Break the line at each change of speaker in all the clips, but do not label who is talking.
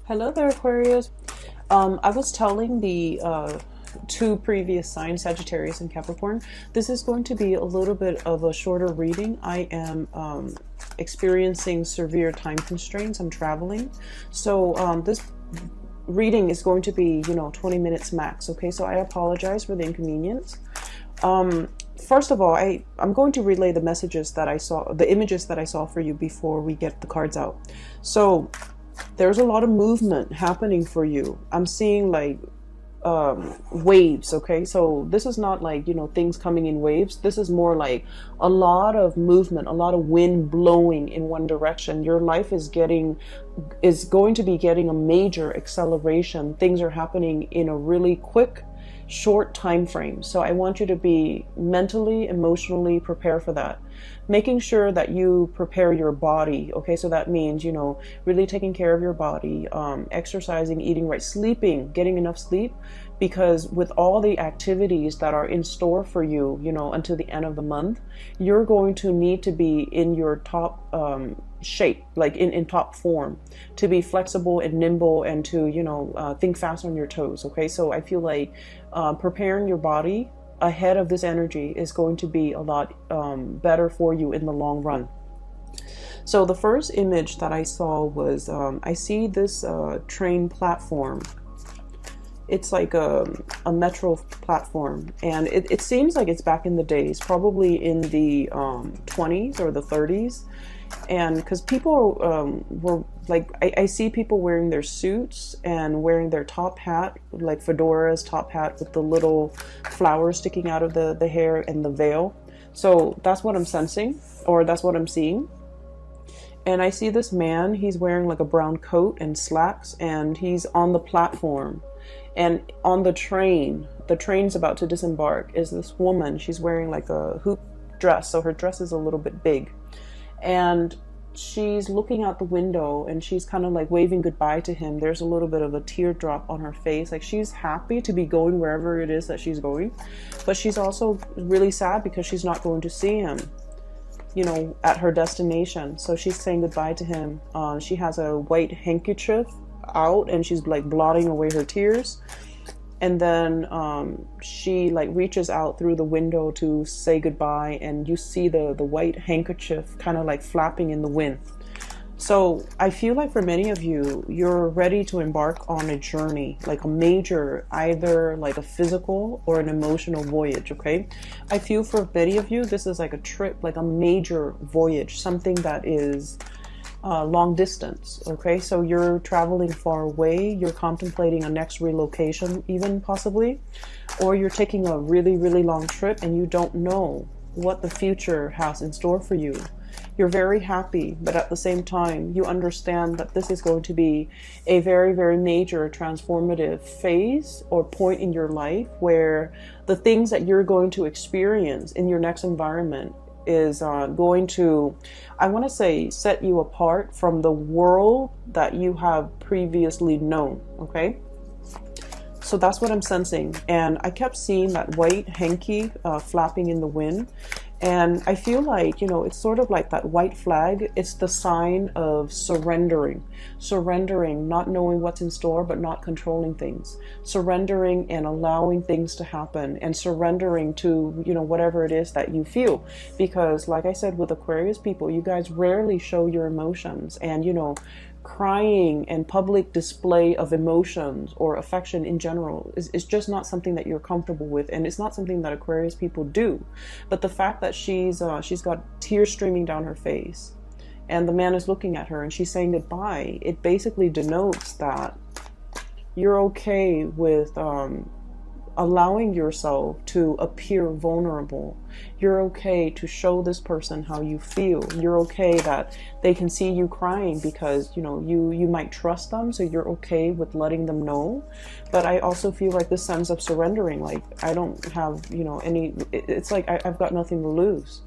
Hello there, Aquarius. I was telling the two previous signs, Sagittarius and Capricorn, this is going to be a little bit of a shorter reading. I am experiencing severe time constraints. I'm traveling. So this reading is going to be, 20 minutes max. Okay, so I apologize for the inconvenience. First of all, I'm going to relay the messages that I saw, the images that I saw for you before we get the cards out. So there's a lot of movement happening for you. I'm seeing like waves. Okay, so this is not like things coming in waves. This is more like a lot of movement, a lot of wind blowing in one direction. Your life is going to be getting a major acceleration. Things are happening in a really quick, short time frame. So I want you to be mentally, emotionally prepared for that. Making sure that you prepare your body. Okay, so that means really taking care of your body, exercising, eating right, sleeping, getting enough sleep, because with all the activities that are in store for you until the end of the month, you're going to need to be in your top shape, like in top form, to be flexible and nimble, and to think fast on your toes. Okay, so I feel like preparing your body ahead of this energy is going to be a lot better for you in the long run. So the first image that I saw was I see this train platform. It's like a metro platform, and it seems like it's back in the days, probably in the 20s or the 30s. And because people were like, I see people wearing their suits and wearing their top hat, like fedoras, top hat with the little flowers sticking out of the hair and the veil. So that's what I'm sensing, or that's what I'm seeing. And I see this man, he's wearing like a brown coat and slacks, and he's on the platform. And on the train's about to disembark, is this woman. She's wearing like a hoop dress, so her dress is a little bit big. And she's looking out the window, and she's kind of like waving goodbye to him. There's a little bit of a teardrop on her face. Like, she's happy to be going wherever it is that she's going. But she's also really sad because she's not going to see him, at her destination. So she's saying goodbye to him. She has a white handkerchief out, and she's like blotting away her tears. And then she like reaches out through the window to say goodbye, and you see the white handkerchief kind of like flapping in the wind. So I feel like for many of you, you're ready to embark on a journey, like a major, either like a physical or an emotional voyage. Okay, I feel for many of you, this is like a trip, like a major voyage, something that is long distance. Okay, so you're traveling far away, you're contemplating a next relocation, even possibly, or you're taking a really, really long trip and you don't know what the future has in store for you. You're very happy, but at the same time, you understand that this is going to be a very, very major transformative phase or point in your life, where the things that you're going to experience in your next environment is going to, I want to say, set you apart from the world that you have previously known. Okay, so that's what I'm sensing. And I kept seeing that white hanky flapping in the wind. And I feel like, it's sort of like that white flag. It's the sign of surrendering, not knowing what's in store, but not controlling things, surrendering and allowing things to happen, and surrendering to, whatever it is that you feel. Because like I said, with Aquarius people, you guys rarely show your emotions, and, crying and public display of emotions or affection in general is just not something that you're comfortable with, and it's not something that Aquarius people do. But the fact that she's got tears streaming down her face, and the man is looking at her and she's saying goodbye, it basically denotes that you're okay with allowing yourself to appear vulnerable. You're okay to show this person how you feel. You're okay that they can see you crying, because you might trust them, so you're okay with letting them know. But I also feel like this sense of surrendering, like, I don't have any, it's like I've got nothing to lose.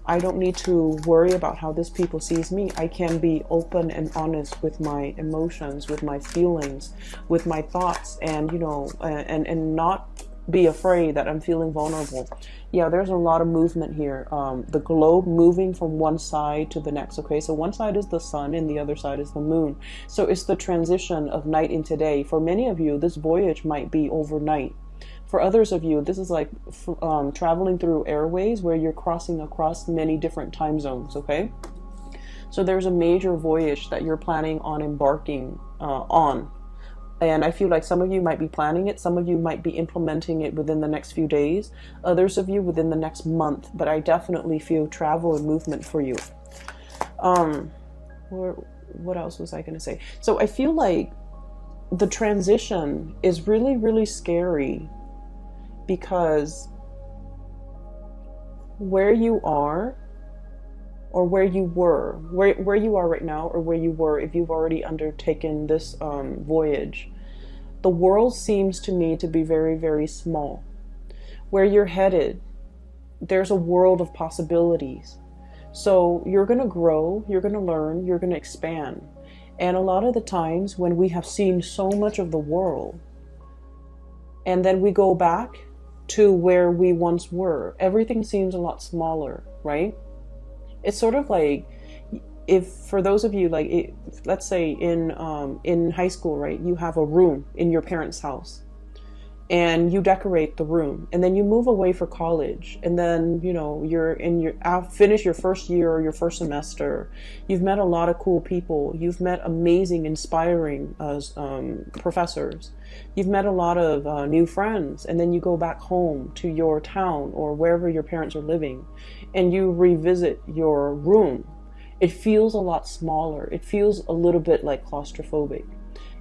I don't need to worry about how this people sees me. I can be open and honest with my emotions, with my feelings, with my thoughts, and and not be afraid, that I'm feeling vulnerable. Yeah, there's a lot of movement here. The globe moving from one side to the next. Okay, so one side is the sun and the other side is the moon. So it's the transition of night into day. For many of you, this voyage might be overnight. For others of you, this is like traveling through airways where you're crossing across many different time zones. Okay, so there's a major voyage that you're planning on embarking on. And I feel like some of you might be planning it. Some of you might be implementing it within the next few days. Others of you within the next month. But I definitely feel travel and movement for you. What else was I going to say? So I feel like the transition is really, really scary, because where you are, or where you were, where you are right now, or where you were if you've already undertaken this voyage, the world seems to me to be very, very small. Where you're headed, there's a world of possibilities. So you're going to grow, you're going to learn, you're going to expand. And a lot of the times when we have seen so much of the world, and then we go back to where we once were, everything seems a lot smaller, right? It's sort of like, if for those of you, like, let's say in high school, right, you have a room in your parents' house and you decorate the room, and then you move away for college, and then, you know, you're finish your first year or your first semester. You've met a lot of cool people. You've met amazing, inspiring professors. You've met a lot of new friends, and then you go back home to your town or wherever your parents are living, and you revisit your room. It feels a lot smaller. It feels a little bit like claustrophobic.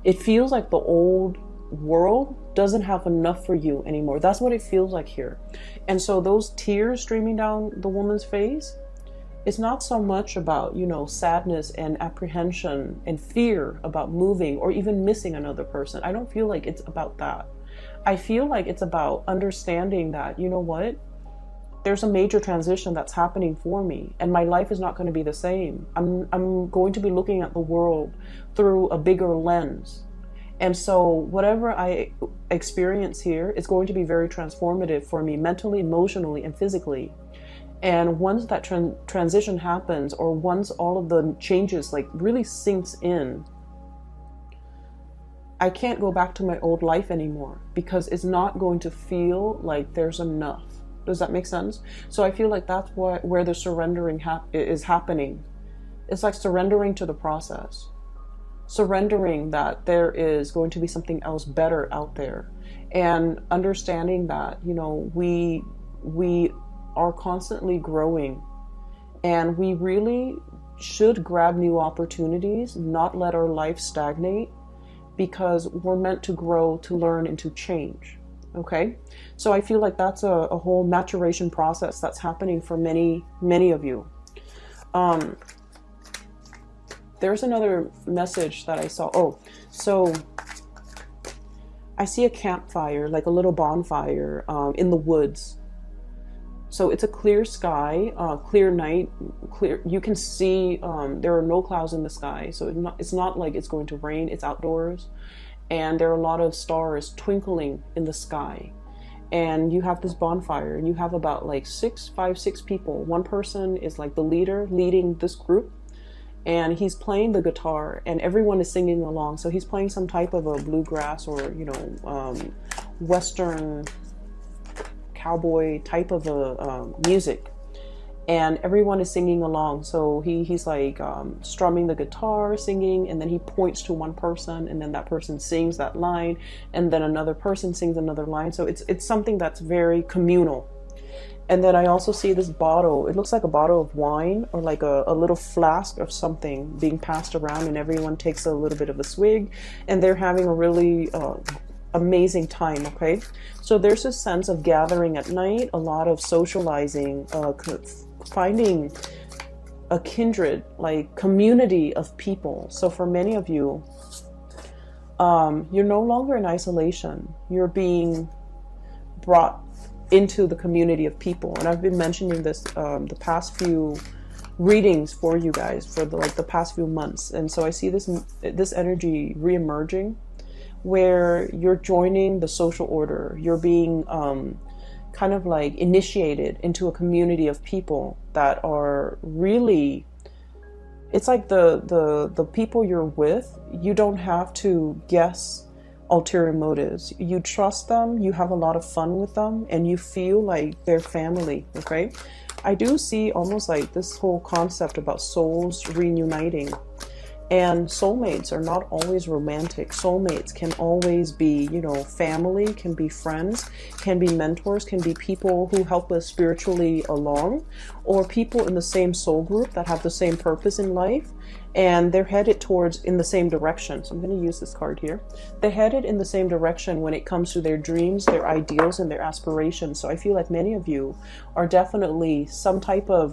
It feels like the old world doesn't have enough for you anymore. That's what it feels like here. And so those tears streaming down the woman's face, it's not so much about, you know, sadness and apprehension and fear about moving or even missing another person. I don't feel like it's about that. I feel like it's about understanding that, you know what? There's a major transition that's happening for me, and my life is not going to be the same. I'm going to be looking at the world through a bigger lens. And so whatever I experience here is going to be very transformative for me mentally, emotionally, and physically. And once that transition happens, or once all of the changes like really sinks in, I can't go back to my old life anymore, because it's not going to feel like there's enough. Does that make sense? So I feel like that's where the surrendering is happening. It's like surrendering to the process. Surrendering that there is going to be something else better out there. And understanding that, you know, we are constantly growing. And we really should grab new opportunities, not let our life stagnate, because we're meant to grow, to learn, and to change. Okay, so I feel like that's a whole maturation process that's happening for many, many of you. There's another message that I saw. Oh, so I see a campfire, like a little bonfire in the woods. So it's a clear sky, clear night, clear. You can see there are no clouds in the sky, so it's not like it's going to rain. It's outdoors. And there are a lot of stars twinkling in the sky. And you have this bonfire, and you have about like 6 people. One person is like the leader leading this group, and he's playing the guitar, and everyone is singing along. So he's playing some type of a bluegrass or, you know, Western cowboy type of a music. And everyone is singing along. So he's like strumming the guitar, singing, and then he points to one person, and then that person sings that line, and then another person sings another line. So it's something that's very communal. And then I also see this bottle. It looks like a bottle of wine, or like a little flask of something being passed around, and everyone takes a little bit of a swig, and they're having a really amazing time. Okay, so there's a sense of gathering at night, a lot of socializing, finding a kindred, like community of people. So for many of you, you're no longer in isolation. You're being brought into the community of people. And I've been mentioning this the past few readings for you guys for the past few months. And so I see this energy re-emerging, where you're joining the social order. You're being kind of like initiated into a community of people that are really, it's like the people you're with, you don't have to guess ulterior motives. You trust them, you have a lot of fun with them, and you feel like they're family, okay? I do see almost like this whole concept about souls reuniting. And soulmates are not always romantic. Soulmates can always be, you know, family, can be friends, can be mentors, can be people who help us spiritually along, or people in the same soul group that have the same purpose in life, and they're headed towards in the same direction. So I'm going to use this card here. They're headed in the same direction when it comes to their dreams, their ideals, and their aspirations. So I feel like many of you are definitely some type of,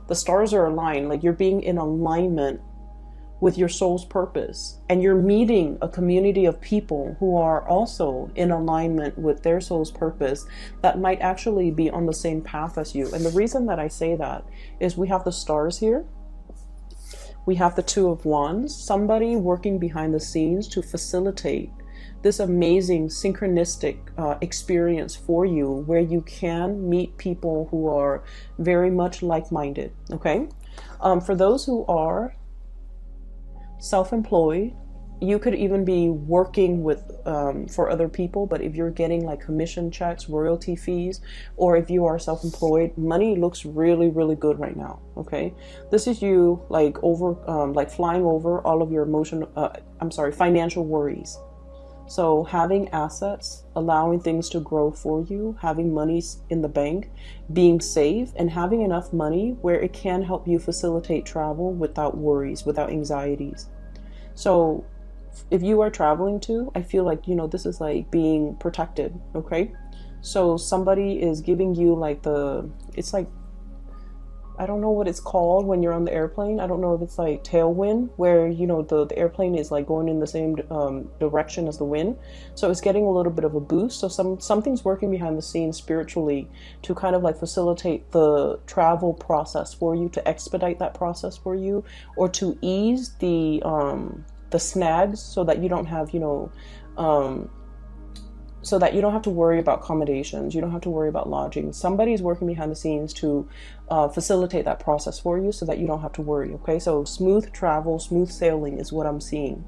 the stars are aligned, like you're being in alignment with your soul's purpose, and you're meeting a community of people who are also in alignment with their soul's purpose that might actually be on the same path as you. And the reason that I say that is we have the stars here, we have the Two of Wands, somebody working behind the scenes to facilitate this amazing synchronistic experience for you, where you can meet people who are very much like-minded, okay? For those who are self-employed, you could even be working with for other people, but if you're getting like commission checks, royalty fees, or if you are self-employed, money looks really, really good right now, okay? This is you like like flying over all of your financial worries. So having assets, allowing things to grow for you, having money in the bank, being safe, and having enough money where it can help you facilitate travel without worries, without anxieties. So if you are traveling too, I feel like, you know, this is like being protected, okay? So somebody is giving you like it's like, I don't know what it's called when you're on the airplane. I don't know if it's like tailwind, where, you know, the airplane is like going in the same direction as the wind. So it's getting a little bit of a boost. So something's working behind the scenes spiritually to kind of like facilitate the travel process for you, to expedite that process for you, or to ease the snags so that you don't have, you know, so that you don't have to worry about accommodations, you don't have to worry about lodging. Somebody's working behind the scenes to facilitate that process for you so that you don't have to worry, okay? So smooth travel, smooth sailing is what I'm seeing.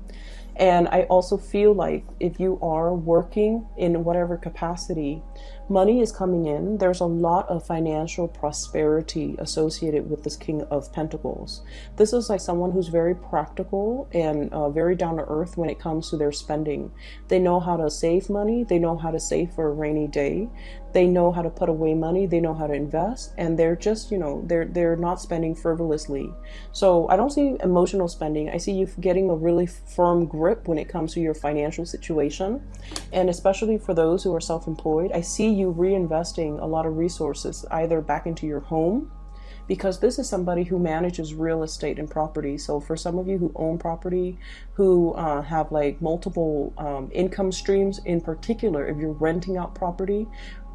And I also feel like if you are working in whatever capacity, money is coming in. There's a lot of financial prosperity associated with this King of Pentacles. This is like someone who's very practical and very down to earth when it comes to their spending. They know how to save money. They know how to save for a rainy day. They know how to put away money. They know how to invest, and they're just, you know, they're not spending frivolously. So I don't see emotional spending. I see you getting a really firm grip when it comes to your financial situation. And especially for those who are self-employed, I see you reinvesting a lot of resources either back into your home, because this is somebody who manages real estate and property. So for some of you who own property, who have like multiple income streams, in particular, if you're renting out property,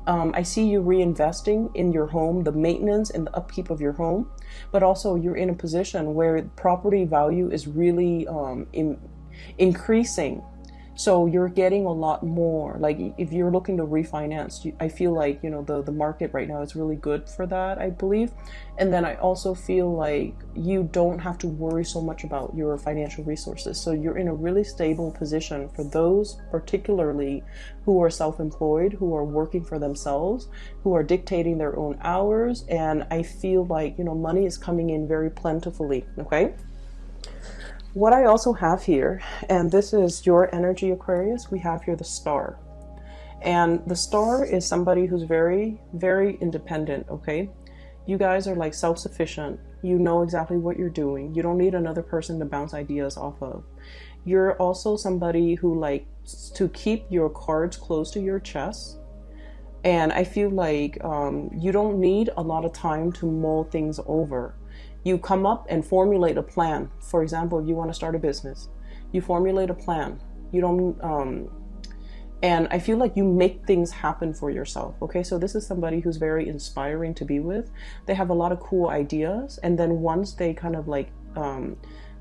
I see you reinvesting in your home, the maintenance and the upkeep of your home, but also you're in a position where property value is really increasing. So you're getting a lot more. Like if you're looking to refinance, I feel like, you know, the market right now is really good for that, I believe. And then I also feel like you don't have to worry so much about your financial resources. So you're in a really stable position for those particularly who are self-employed, who are working for themselves, who are dictating their own hours. And I feel like, you know, money is coming in very plentifully, okay? What I also have here, and this is your energy, Aquarius, we have here the star. And the star is somebody who's very, very independent, okay? You guys are like self-sufficient. You know exactly what you're doing. You don't need another person to bounce ideas off of. You're also somebody who likes to keep your cards close to your chest. And I feel like you don't need a lot of time to mull things over. You come up and formulate a plan. For example, if you want to start a business, you formulate a plan. You don't, and I feel like you make things happen for yourself. Okay, so this is somebody who's very inspiring to be with. They have a lot of cool ideas, and then once they kind of like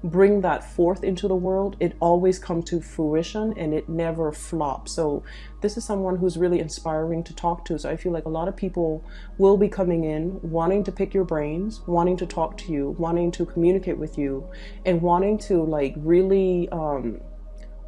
bring that forth into the world, it always comes to fruition and it never flops. So this is someone who's really inspiring to talk to. So I feel like a lot of people will be coming in wanting to pick your brains, wanting to talk to you, wanting to communicate with you, and wanting to like really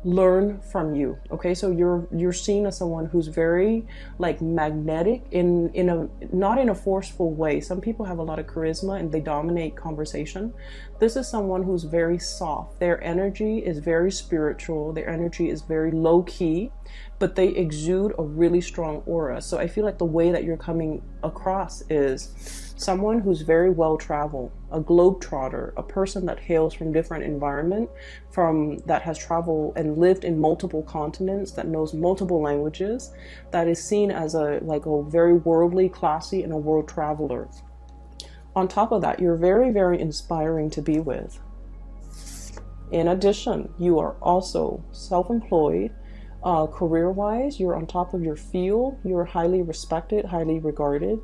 learn from you. Okay, so you're seen as someone who's very like magnetic in a, not in a forceful way. Some people have a lot of charisma and they dominate conversation. This is someone who's very soft. Their energy is very spiritual, their energy is very low key, but they exude a really strong aura. So I feel like the way that you're coming across is someone who's very well traveled, a globetrotter, a person that hails from different environment, that has traveled and lived in multiple continents, that knows multiple languages, that is seen as a very worldly, classy, and a world traveler. On top of that, you're very, very inspiring to be with. In addition, you are also self-employed. Career-wise, you're on top of your field. You're highly respected, highly regarded.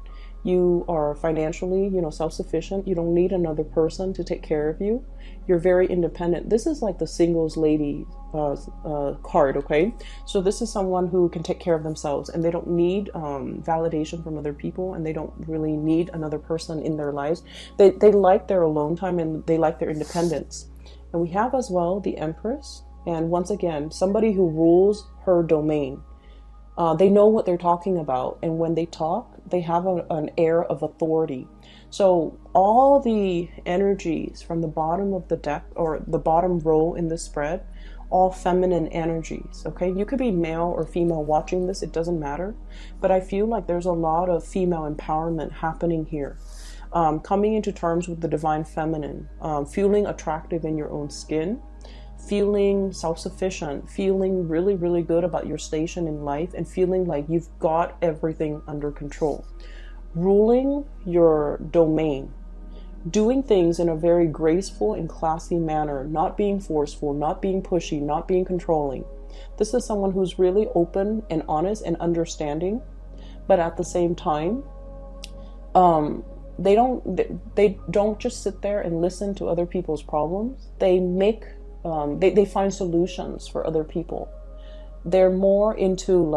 You are financially, self-sufficient. You don't need another person to take care of you. You're very independent. This is like the singles lady card, okay? So this is someone who can take care of themselves and they don't need validation from other people, and they don't really need another person in their lives. They like their alone time and they like their independence. And we have as well the Empress. And once again, somebody who rules her domain. They know what they're talking about, and when they talk, they have an air of authority. So all the energies from the bottom of the deck, or the bottom row in this spread, all feminine energies, okay? You could be male or female watching this, it doesn't matter. But I feel like there's a lot of female empowerment happening here. Coming into terms with the divine feminine, feeling attractive in your own skin, feeling self-sufficient, feeling really, really good about your station in life, and feeling like you've got everything under control. Ruling your domain, doing things in a very graceful and classy manner, not being forceful, not being pushy, not being controlling. This is someone who's really open and honest and understanding, but at the same time, they don't just sit there and listen to other people's problems. They make they find solutions for other people. They're more into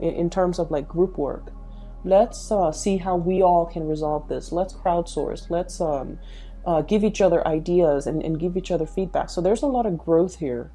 in terms of like group work. Let's see how we all can resolve this. Let's crowdsource. Let's give each other ideas and give each other feedback. So there's a lot of growth here.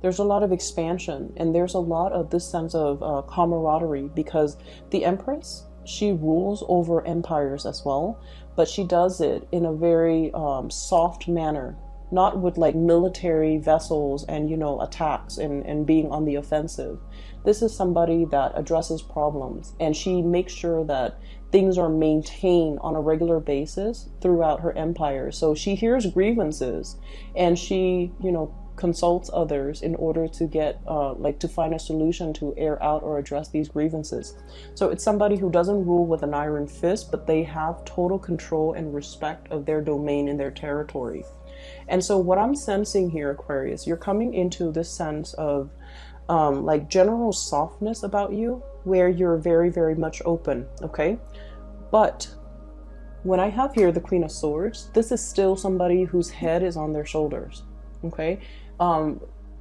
There's a lot of expansion, and there's a lot of this sense of camaraderie, because the Empress, she rules over empires as well, but she does it in a very soft manner. Not with like military vessels and attacks and being on the offensive. This is somebody that addresses problems, and she makes sure that things are maintained on a regular basis throughout her empire. So she hears grievances, and she consults others in order to get to find a solution to air out or address these grievances. So it's somebody who doesn't rule with an iron fist, but they have total control and respect of their domain and their territory. And so what I'm sensing here, Aquarius, you're coming into this sense of general softness about you, where you're very, very much open, okay? But when I have here the Queen of Swords, this is still somebody whose head is on their shoulders, okay?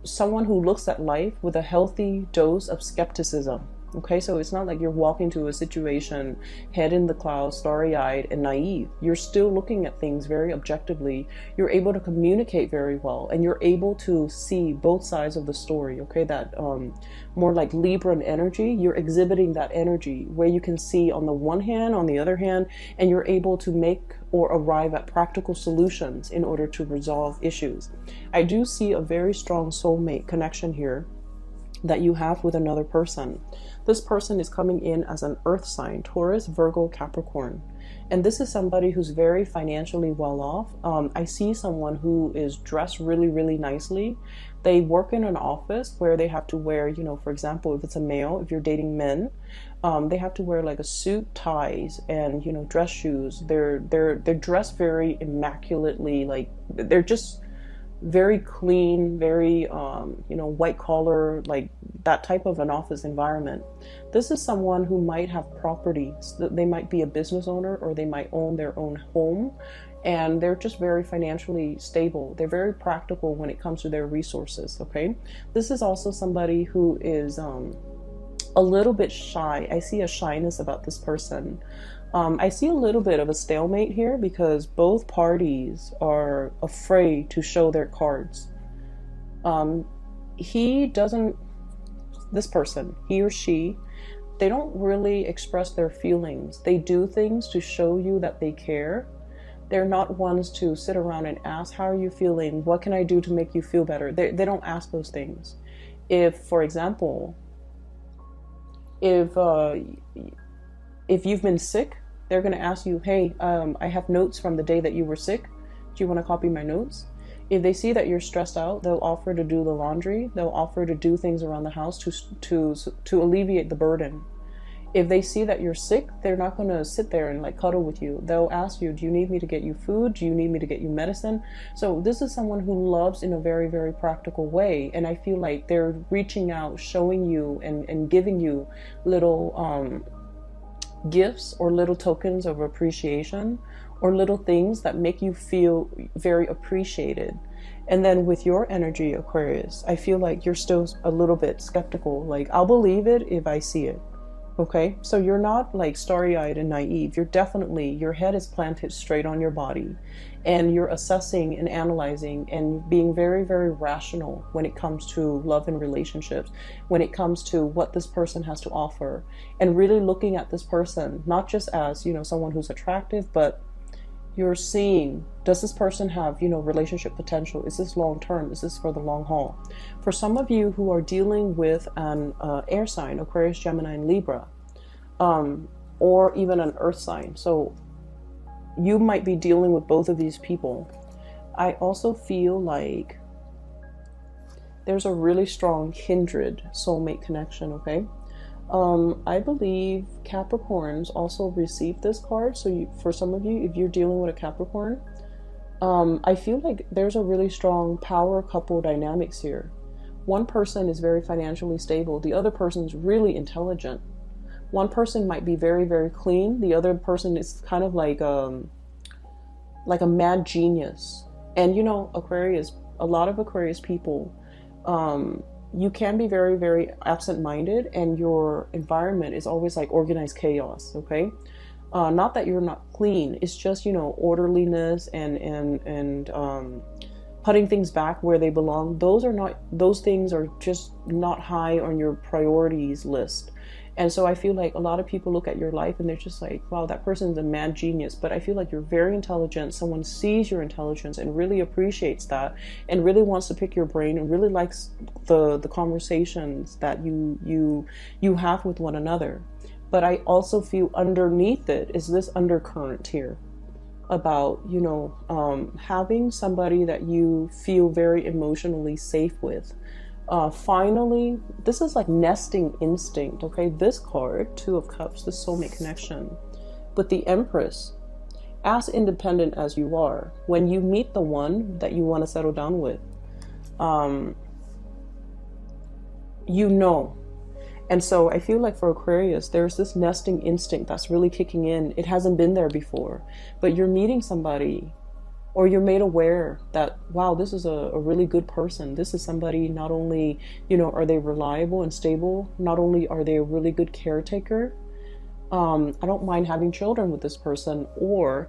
Someone who looks at life with a healthy dose of skepticism. Okay, so it's not like you're walking to a situation, head in the clouds, starry-eyed and naive. You're still looking at things very objectively. You're able to communicate very well, and you're able to see both sides of the story, okay? That more like Libran energy, you're exhibiting that energy where you can see on the one hand, on the other hand, and you're able to make or arrive at practical solutions in order to resolve issues. I do see a very strong soulmate connection here that you have with another person. This person is coming in as an earth sign, Taurus, Virgo, Capricorn. And this is somebody who's very financially well off. I see someone who is dressed really, really nicely. They work in an office where they have to wear, for example, if it's a male, if you're dating men, they have to wear like a suit, ties, and, dress shoes. They're dressed very immaculately, like they're just very clean, very, white collar, like that type of an office environment. This is someone who might have property. They might be a business owner, or they might own their own home. and they're just very financially stable. They're very practical when it comes to their resources, okay? This is also somebody who is a little bit shy. I see a shyness about this person. I see a little bit of a stalemate here because both parties are afraid to show their cards. This person, he or she, they don't really express their feelings. They do things to show you that they care. They're not ones to sit around and ask, how are you feeling? What can I do to make you feel better? They don't ask those things. If, for example, if you've been sick, they're going to ask you, hey, I have notes from the day that you were sick. Do you want to copy my notes? If they see that you're stressed out, they'll offer to do the laundry. They'll offer to do things around the house to alleviate the burden. If they see that you're sick, they're not going to sit there and like cuddle with you. They'll ask you, do you need me to get you food? Do you need me to get you medicine? So this is someone who loves in a very, very practical way. And I feel like they're reaching out, showing you and giving you little gifts or little tokens of appreciation or little things that make you feel very appreciated. And then with your energy, Aquarius, I feel like you're still a little bit skeptical. Like, I'll believe it if I see it. Okay, so you're not like starry-eyed and naive. You're definitely, your head is planted straight on your body and you're assessing and analyzing and being very, very rational when it comes to love and relationships, when it comes to what this person has to offer, and really looking at this person, not just as, someone who's attractive, but you're seeing, does this person have, relationship potential? Is this long-term? Is this for the long haul? For some of you who are dealing with an air sign, Aquarius, Gemini, and Libra, or even an earth sign, so you might be dealing with both of these people. I also feel like there's a really strong kindred soulmate connection, okay? I believe Capricorns also received this card. So for some of you, if you're dealing with a Capricorn, I feel like there's a really strong power couple dynamics here. One person is very financially stable. The other person's really intelligent. One person might be very, very clean. The other person is kind of like a mad genius. And Aquarius, a lot of Aquarius people, you can be very, very absent-minded, and your environment is always like organized chaos, okay? Not that you're not clean, it's just, orderliness and putting things back where they belong. Those things are just not high on your priorities list. And so I feel like a lot of people look at your life and they're just like, wow, that person's a mad genius. But I feel like you're very intelligent. Someone sees your intelligence and really appreciates that and really wants to pick your brain and really likes the conversations that you have with one another. But I also feel underneath it is this undercurrent here about, having somebody that you feel very emotionally safe with. Finally, this is like nesting instinct, okay? This card, Two of Cups, the soulmate connection. But the Empress, as independent as you are, when you meet the one that you want to settle down with, And so I feel like for Aquarius, there's this nesting instinct that's really kicking in. It hasn't been there before, but you're meeting somebody, or you're made aware that, wow, this is a really good person. This is somebody, not only, are they reliable and stable, not only are they a really good caretaker, I don't mind having children with this person, or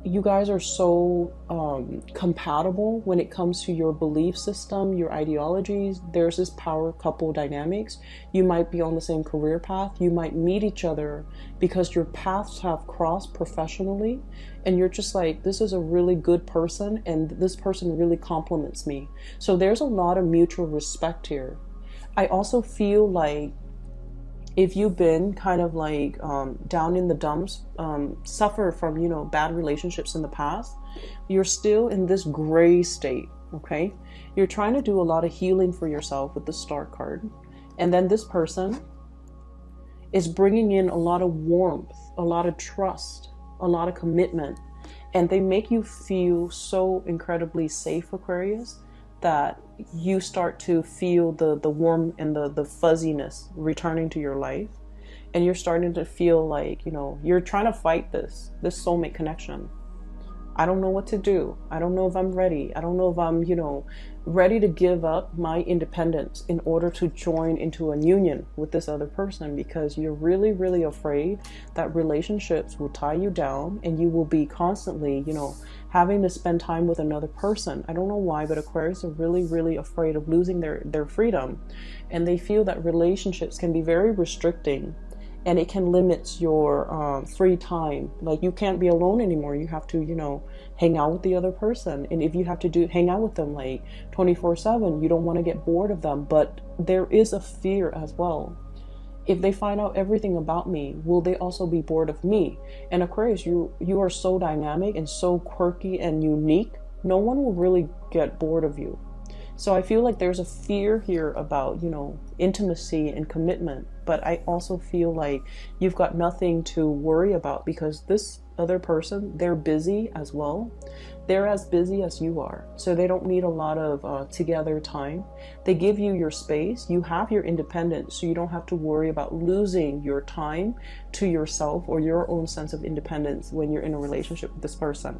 you guys are so compatible when it comes to your belief system, your ideologies. There's this power couple dynamics. You might be on the same career path. You might meet each other because your paths have crossed professionally, and you're just like, this is a really good person and this person really compliments me. So there's a lot of mutual respect here. I also feel like if you've been kind of like down in the dumps, suffer from, bad relationships in the past, you're still in this gray state, okay? You're trying to do a lot of healing for yourself with the Star card. And then this person is bringing in a lot of warmth, a lot of trust, a lot of commitment. And they make you feel so incredibly safe, Aquarius, that you start to feel the warmth and the fuzziness returning to your life. And you're starting to feel like, you're trying to fight this soulmate connection. I don't know what to do. I don't know if I'm ready. I don't know if I'm, ready to give up my independence in order to join into a union with this other person, because you're really, really afraid that relationships will tie you down and you will be constantly, having to spend time with another person. I don't know why, but Aquarius are really, really afraid of losing their freedom. And they feel that relationships can be very restricting, and it can limit your free time. Like, you can't be alone anymore. You have to, hang out with the other person. And if you have to hang out with them like 24/7, you don't want to get bored of them. But there is a fear as well. If they find out everything about me, will they also be bored of me? And Aquarius, you are so dynamic and so quirky and unique. No one will really get bored of you. So I feel like there's a fear here about, intimacy and commitment. But I also feel like you've got nothing to worry about, because this other person, they're busy as well. They're as busy as you are. So they don't need a lot of together time. They give you your space. You have your independence. So you don't have to worry about losing your time to yourself or your own sense of independence when you're in a relationship with this person.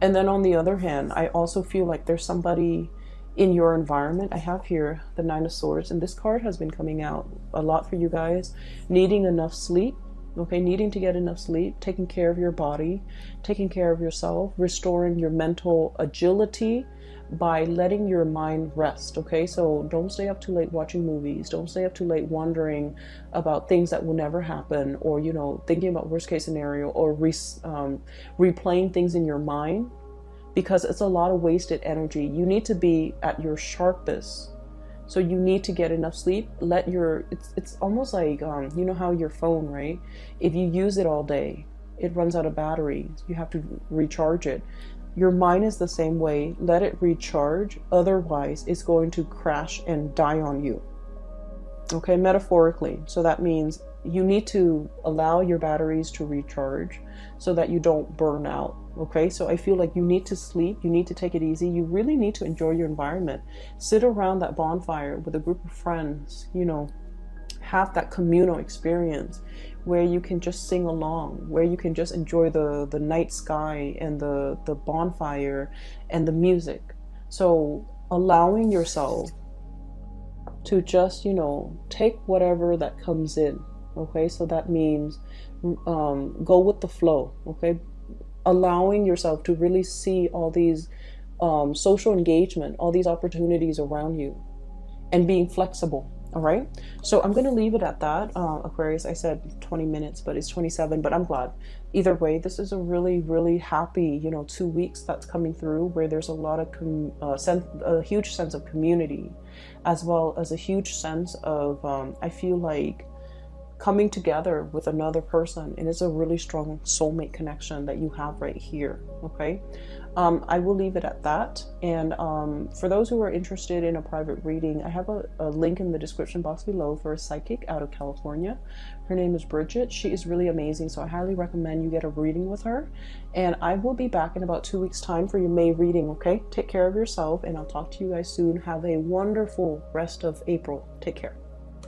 And then on the other hand, I also feel like there's somebody in your environment. I have here the Nine of Swords, and this card has been coming out a lot for you guys. Needing enough sleep, okay? Needing to get enough sleep, taking care of your body, taking care of yourself, restoring your mental agility by letting your mind rest, okay? So don't stay up too late watching movies. Don't stay up too late wondering about things that will never happen, or, thinking about worst case scenario, or replaying things in your mind, because it's a lot of wasted energy. You need to be at your sharpest. So you need to get enough sleep. It's almost like, you know how your phone, right? If you use it all day, it runs out of battery. You have to recharge it. Your mind is the same way. Let it recharge. Otherwise, it's going to crash and die on you. Okay, metaphorically. So that means you need to allow your batteries to recharge so that you don't burn out. Okay, so I feel like you need to sleep, you need to take it easy, you really need to enjoy your environment. Sit around that bonfire with a group of friends, have that communal experience where you can just sing along, where you can just enjoy the night sky and the bonfire and the music. So allowing yourself to just, take whatever that comes in. Okay, so that means go with the flow. Okay, allowing yourself to really see all these social engagement, all these opportunities around you, and being flexible. All right, so I'm going to leave it at that. Aquarius, I said 20 minutes, but it's 27, but I'm glad. Either way, this is a really, really happy, 2 weeks that's coming through, where there's a lot of a huge sense of community, as well as a huge sense of, I feel like, coming together with another person. And it's a really strong soulmate connection that you have right here. Okay, I will leave it at that. And for those who are interested in a private reading, I have a link in the description box below for a psychic out of California. Her name is Bridget. She is really amazing, so I highly recommend you get a reading with her. And I will be back in about 2 weeks time for your May reading. Okay, take care of yourself, and I'll talk to you guys soon. Have a wonderful rest of April. Take care.